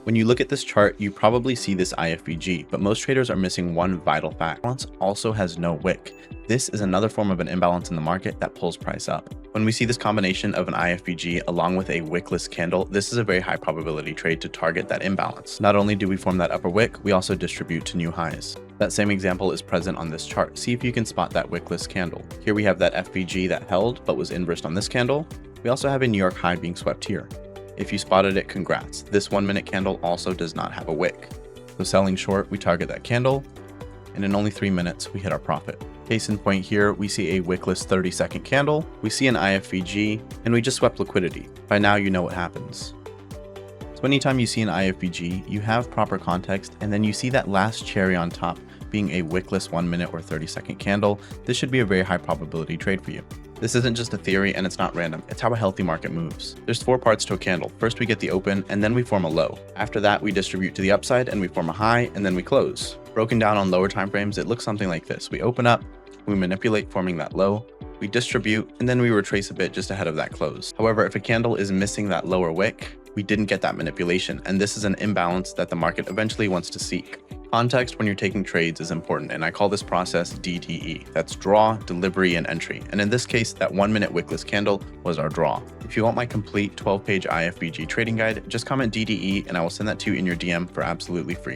When you look at this chart, you probably see this IFVG, but most traders are missing one vital fact. Balance also has no wick. This is another form of an imbalance in the market that pulls price up. When we see this combination of an IFVG along with a wickless candle, this is a very high probability trade to target that imbalance. Not only do we form that upper wick, we also distribute to new highs. That same example is present on this chart. See if you can spot that wickless candle. Here we have that FVG that held but was inversed on this candle. We also have a New York high being swept here. If you spotted it, congrats. This 1 minute candle also does not have a wick. So selling short, we target that candle, and in only 3 minutes, we hit our profit. Case in point here, we see a wickless 30-second candle, we see an IFVG, and we just swept liquidity. By now, you know what happens. So anytime you see an IFVG, you have proper context, and then you see that last cherry on top being a wickless 1 minute or 30-second candle, this should be a very high probability trade for you. This isn't just a theory and it's not random, it's how a healthy market moves. There's 4 parts to a candle. First we get the open and then we form a low. After that we distribute to the upside and we form a high and then we close. Broken down on lower time frames, it looks something like this. We open up, we manipulate forming that low, we distribute, and then we retrace a bit just ahead of that close. However, if a candle is missing that lower wick, we didn't get that manipulation, and this is an imbalance that the market eventually wants to seek. Context when you're taking trades is important, and I call this process DDE. That's draw, delivery, and entry. And in this case, that 1 minute wickless candle was our draw. If you want my complete 12-page IFVG trading guide, just comment DDE and I will send that to you in your DM for absolutely free.